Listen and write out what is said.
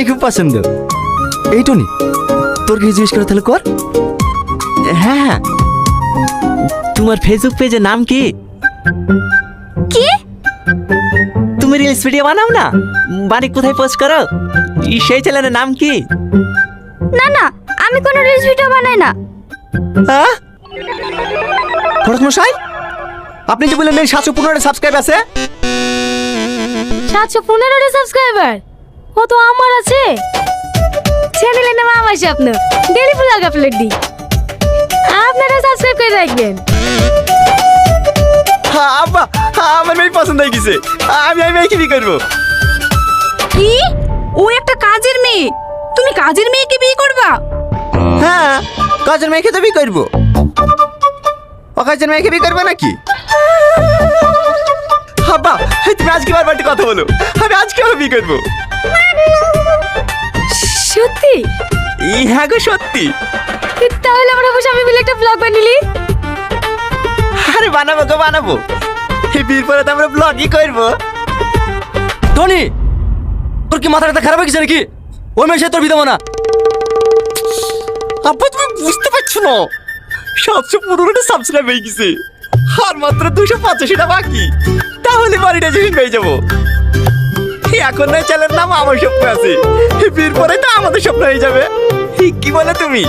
মেয়ে খুব পছন্দ। এই টনি, তোর কি জিজ্ঞেস করে তাহলে কর। হ্যাঁ, তোমার ফেসবুক পেজের নাম কি? কি? তুমি রিলস ভিডিও বানাও না, বাড়ি কোথায় পোস্ট করো, সেই চ্যানেলের নাম কি? না না, আমি কোনো রিলস ভিডিও বানাই না। হ্যাঁ, ফরজ মশাই, আপনি যে বললেন 715 সাবস্ক্রাইব আছে। 715 সাবস্ক্রাইবার ও তো আমার আছে। চ্যানেলের নাম আমার স্বপ্ন, ডেইলি ব্লগ আপলোড দিই, আপনারা সাবস্ক্রাইব করে রাখবেন। হ্যাঁ আব্বা, আমার মেয়ে পছন্দ হয়ে গেছে, আমি মেয়েকে বিয়ে করবো। কি? ও একটা কাজের মেয়ে, তুমি কাজের মেয়েকে বিয়ে করবা? হ্যাঁ, কাজের মেয়েকে তো বিয়ে করবো। অকাজের মেয়েকে বিয়ে করবো নাকি? আব্বা, তুমি আজকে বারবারটি কথা বলো, আমি আজকে বিয়ে করবো। সত্যি? হ্যাঁ গো সত্যি। তাহলে আমরা স্বামী মিলে একটা ব্লগ বানালি? আরে বানাবো গো বানাবো, এই বিয়ের পরে তো আমরা ব্লগই করবো। টনি, তোর কি মাথাটা খারাপ হয়ে গেছে নাকি? ওই মেয়ে তোর বিয়ে দেবো না। আব্বা তুমি বুঝতে পারছো না, 715টা সাবস্ক্রাইব হয়ে গেছে, আর মাত্র 285টা বাকি, তাহলে বাড়িটা জমিন পেয়ে যাবো। এখন নয় চ্যানেলের নাম আমার স্বপ্ন আছে, বিয়ের পরে তো আমাদের স্বপ্ন হয়ে যাবে। কি বলে তুমি?